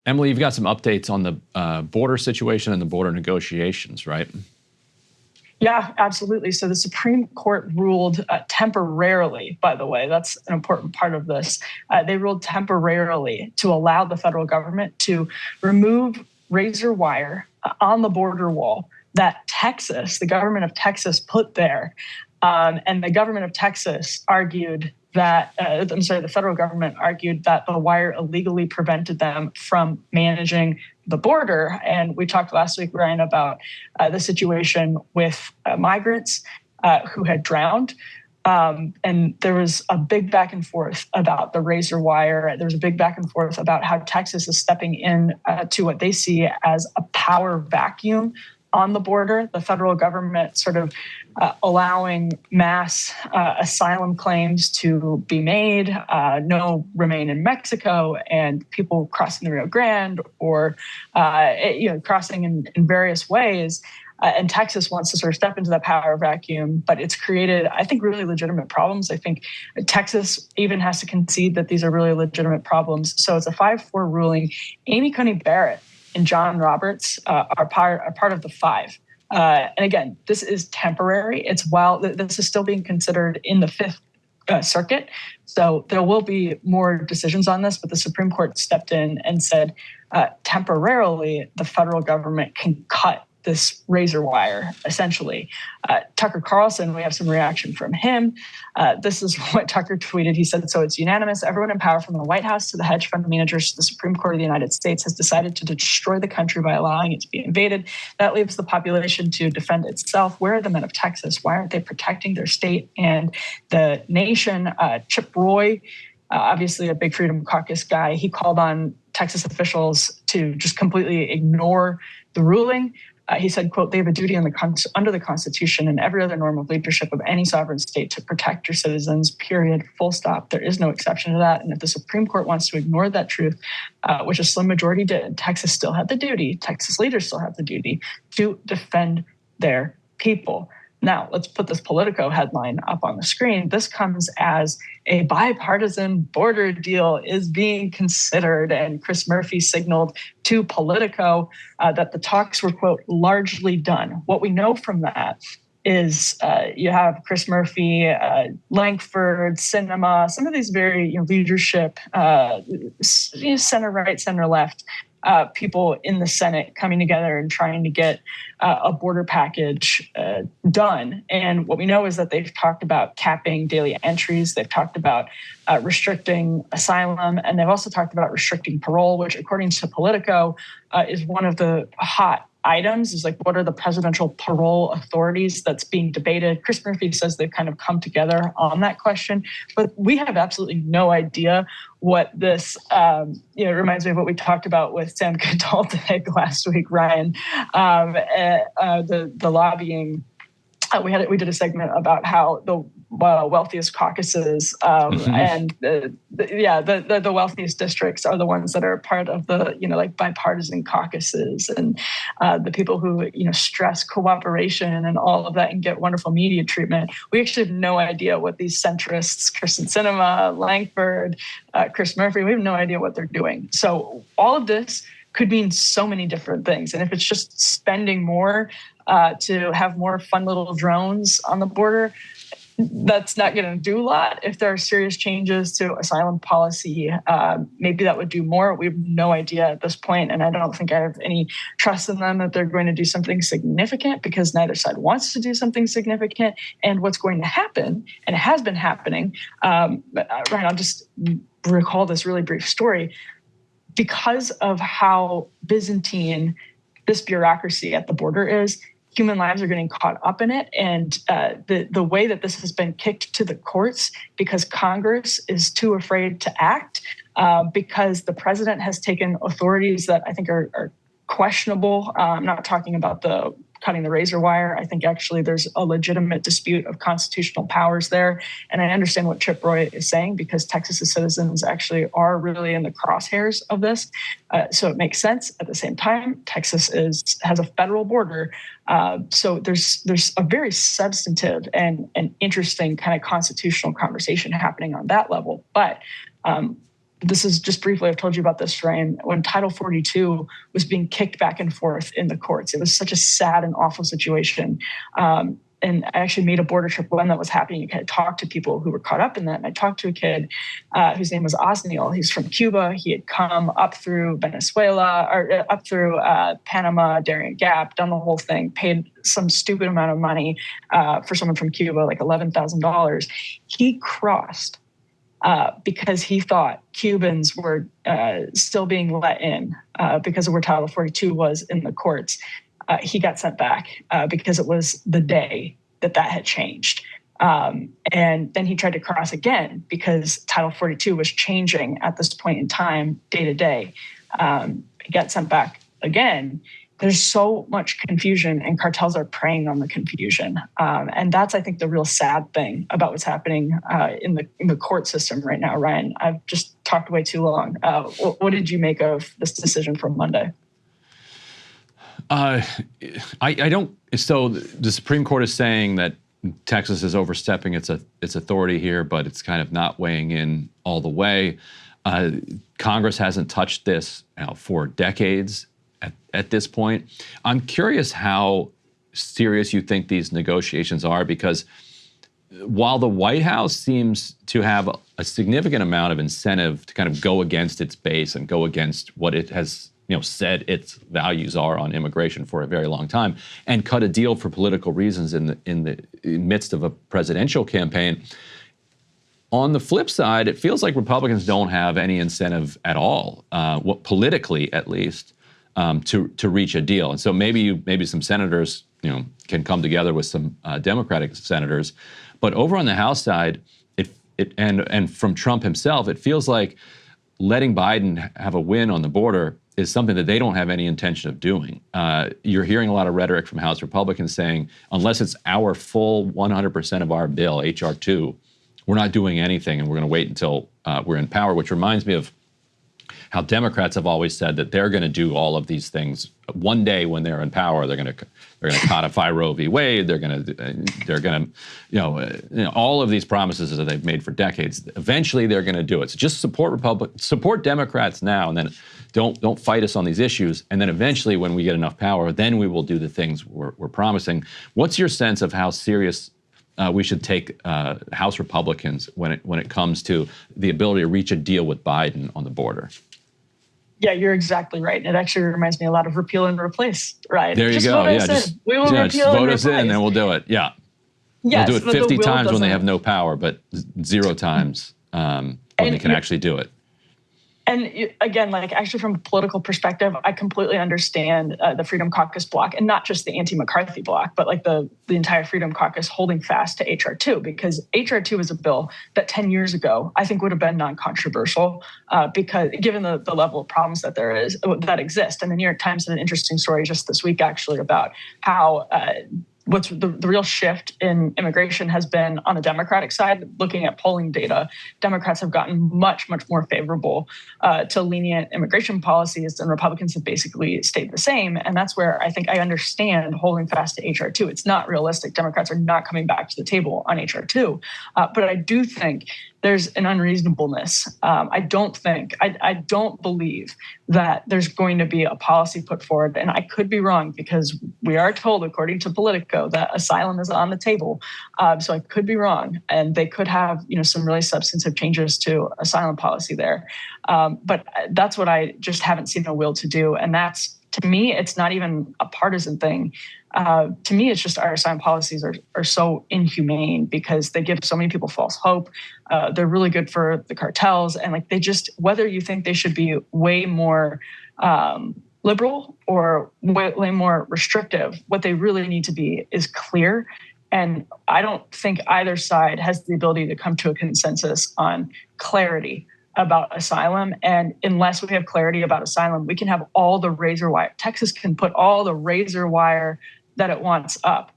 Emily, you've got some updates on the border situation and the border negotiations, right? Yeah, absolutely. So the Supreme Court ruled temporarily, by the way, that's an important part of this. They ruled temporarily to allow the federal government to remove razor wire on the border wall that Texas, the government of Texas, put there. And the government of Texas argued that, the federal government argued that the wire illegally prevented them from managing the border. And we talked last week, Ryan, about the situation with migrants who had drowned. And there was a big back and forth about the razor wire. There was a big back and forth about how Texas is stepping in to what they see as a power vacuum on the border, the federal government sort of allowing mass asylum claims to be made, no remain in Mexico, and people crossing the Rio Grande or crossing in various ways. And Texas wants to sort of step into that power vacuum, but it's created, I think, really legitimate problems. I think Texas even has to concede that these are really legitimate problems. So it's a 5-4 ruling. Amy Coney Barrett and John Roberts are part of the 5. And again, this is temporary. This is still being considered in the 5th Circuit. So there will be more decisions on this, but the Supreme Court stepped in and said temporarily the federal government can cut this razor wire, essentially. Tucker Carlson, we have some reaction from him. This is what Tucker tweeted. He said, "So it's unanimous. Everyone in power, from the White House to the hedge fund managers to the Supreme Court of the United States, has decided to destroy the country by allowing it to be invaded. That leaves the population to defend itself. Where are the men of Texas? Why aren't they protecting their state and the nation?" Chip Roy, obviously a big Freedom Caucus guy, he called on Texas officials to just completely ignore the ruling. He said, quote, "They have a duty under the Constitution and every other norm of leadership of any sovereign state to protect your citizens, period, full stop. There is no exception to that. And if the Supreme Court wants to ignore that truth, which a slim majority did, Texas still had the duty, Texas leaders still have the duty to defend their people." Now, let's put this Politico headline up on the screen. This comes as a bipartisan border deal is being considered, and Chris Murphy signaled to Politico that the talks were, quote, largely done. What we know from that is you have Chris Murphy, Lankford, Sinema, some of these very leadership, center right, center left, people in the Senate coming together and trying to get a border package done. And what we know is that they've talked about capping daily entries. They've talked about restricting asylum, and they've also talked about restricting parole, which, according to Politico, is one of the hot items. Is like, what are the presidential parole authorities that's being debated? Chris Murphy says they've kind of come together on that question, but we have absolutely no idea what this, it reminds me of what we talked about with Sam Goodall last week, Ryan, the lobbying. We did a segment about how the wealthiest caucuses and the wealthiest districts are the ones that are part of the bipartisan caucuses, and the people who stress cooperation and all of that and get wonderful media treatment. We actually have no idea what these centrists, Kirsten Sinema, Lankford, Chris Murphy, we have no idea what they're doing. So all of this could mean so many different things. And if it's just spending more to have more fun little drones on the border, that's not going to do a lot. If there are serious changes to asylum policy, maybe that would do more. We have no idea at this point, and I don't think I have any trust in them that they're going to do something significant, because neither side wants to do something significant. And what's going to happen, and it has been happening, Ryan, I'll just recall this really brief story. Because of how Byzantine this bureaucracy at the border is, human lives are getting caught up in it. And the way that this has been kicked to the courts, because Congress is too afraid to act, because the president has taken authorities that I think are questionable. I'm not talking about the cutting the razor wire. I think actually there's a legitimate dispute of constitutional powers there. And I understand what Chip Roy is saying, because Texas's citizens actually are really in the crosshairs of this. So it makes sense. At the same time, Texas has a federal border. So there's a very substantive and interesting kind of constitutional conversation happening on that level. But this is just briefly, I've told you about this, Ryan, when Title 42 was being kicked back and forth in the courts. It was such a sad and awful situation. And I actually made a border trip when that was happening. You kind of talk to people who were caught up in that. And I talked to a kid whose name was Osniel. He's from Cuba. He had come up through Venezuela, or up through Panama, Darien Gap, done the whole thing, paid some stupid amount of money for someone from Cuba, like $11,000. He crossed because he thought Cubans were still being let in because of where Title 42 was in the courts. He got sent back because it was the day that had changed. And then he tried to cross again because Title 42 was changing at this point in time, day to day. He got sent back again. There's so much confusion, and cartels are preying on the confusion. And that's, I think, the real sad thing about what's happening in the court system right now. Ryan, I've just talked way too long. What did you make of this decision from Monday? I don't. So the Supreme Court is saying that Texas is overstepping its authority here, but it's kind of not weighing in all the way. Congress hasn't touched this for decades at this point. I'm curious how serious you think these negotiations are, because while the White House seems to have a significant amount of incentive to kind of go against its base and go against what it has said its values are on immigration for a very long time, and cut a deal for political reasons in the midst of a presidential campaign. On the flip side, it feels like Republicans don't have any incentive at all, politically at least, to reach a deal. And so maybe some senators can come together with some Democratic senators, but over on the House side, and from Trump himself, it feels like letting Biden have a win on the border is something that they don't have any intention of doing. You're hearing a lot of rhetoric from House Republicans saying, unless it's our full 100% of our bill, H.R. 2, we're not doing anything, and we're going to wait until we're in power, which reminds me of how Democrats have always said that they're going to do all of these things one day when they're in power. They're going to codify Roe v. Wade. They're going to all of these promises that they've made for decades. Eventually, they're going to do it. So just support Democrats now, and then don't fight us on these issues. And then eventually, when we get enough power, then we will do the things we're promising. What's your sense of how serious we should take House Republicans when it comes to the ability to reach a deal with Biden on the border? Yeah, you're exactly right. And it actually reminds me a lot of repeal and replace, right? There you just go. Vote us in. We will repeal just vote and us replace. in, and we'll do it. Yeah. Yes, we'll do it 50 times when they have doesn't. no power, but 0 times when they can actually do it. And again, like actually from a political perspective, I completely understand the Freedom Caucus bloc, and not just the anti-McCarthy bloc, but like the entire Freedom Caucus holding fast to H.R. 2, because H.R. 2 is a bill that 10 years ago I think would have been non-controversial because given the level of problems that exist. And the New York Times had an interesting story just this week actually about how what's the real shift in immigration has been on the Democratic side. Looking at polling data, Democrats have gotten much, much more favorable to lenient immigration policies, and Republicans have basically stayed the same. And that's where I think I understand holding fast to H.R. 2. It's not realistic. Democrats are not coming back to the table on H.R. 2. But I do think there's an unreasonableness. I don't believe that there's going to be a policy put forward, and I could be wrong because we are told, according to Politico, that asylum is on the table. So I could be wrong, and they could have some really substantive changes to asylum policy there. But that's what I just haven't seen a will to do, and that's, to me, it's not even a partisan thing. To me, it's just our asylum policies are so inhumane because they give so many people false hope. They're really good for the cartels. And like whether you think they should be way more liberal or way more restrictive, what they really need to be is clear. And I don't think either side has the ability to come to a consensus on clarity about asylum. And unless we have clarity about asylum, we can have all the razor wire. Texas can put all the razor wire that it wants up.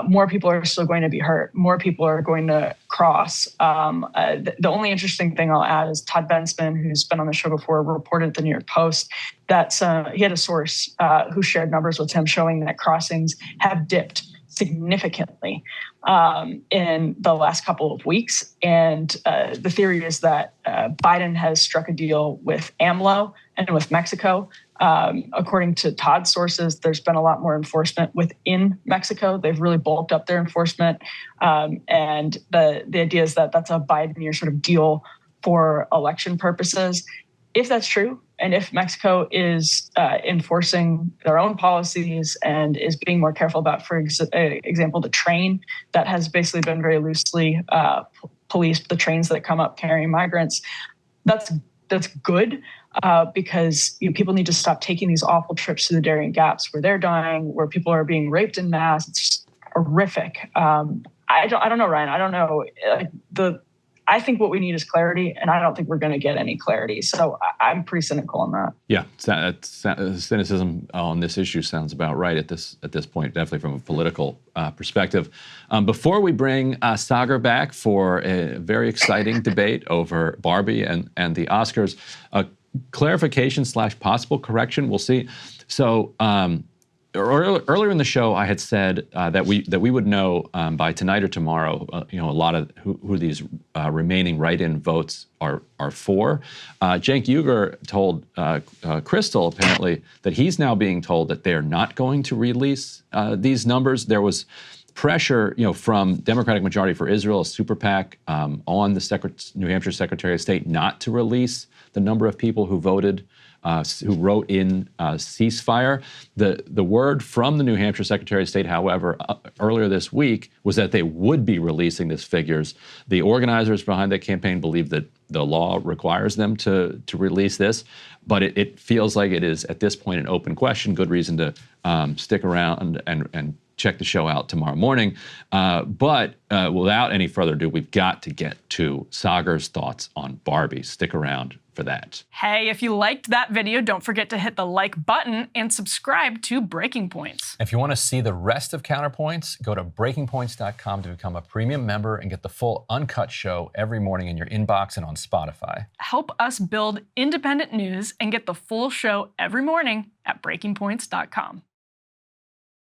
More people are still going to be hurt. More people are going to cross. The only interesting thing I'll add is Todd Bensman, who's been on the show before, reported at the New York Post that he had a source who shared numbers with him showing that crossings have dipped significantly in the last couple of weeks. And the theory is that Biden has struck a deal with AMLO and with Mexico. According to Todd's sources, there's been a lot more enforcement within Mexico. They've really bulked up their enforcement. And the idea is that that's a Biden-year sort of deal for election purposes. If that's true, and if Mexico is enforcing their own policies and is being more careful about, for example, the train that has basically been very loosely policed, the trains that come up carrying migrants, that's good because people need to stop taking these awful trips to the Darien Gaps where they're dying, where people are being raped en masse. It's just horrific. I don't know, Ryan. I don't know. I think what we need is clarity, and I don't think we're going to get any clarity. So I'm pretty cynical on that. Yeah, cynicism on this issue sounds about right at this point, definitely from a political perspective. Before we bring Sagar back for a very exciting debate over Barbie and the Oscars, clarification / possible correction, we'll see. So earlier in the show, I had said that we would know by tonight or tomorrow, a lot of who these remaining write-in votes are for. Cenk Uygur told Crystal apparently that he's now being told that they're not going to release these numbers. There was pressure, from Democratic Majority for Israel, a super PAC, on the New Hampshire Secretary of State not to release the number of people who voted. Who wrote in ceasefire. The word from the New Hampshire Secretary of State, however, earlier this week was that they would be releasing these figures. The organizers behind that campaign believe that the law requires them to release this, but it feels like it is at this point an open question. Good reason to stick around and check the show out tomorrow morning. But without any further ado, we've got to get to Sagar's thoughts on Barbie. Stick around for that. Hey, if you liked that video, don't forget to hit the like button and subscribe to Breaking Points. If you want to see the rest of Counterpoints, go to breakingpoints.com to become a premium member and get the full uncut show every morning in your inbox and on Spotify. Help us build independent news and get the full show every morning at breakingpoints.com.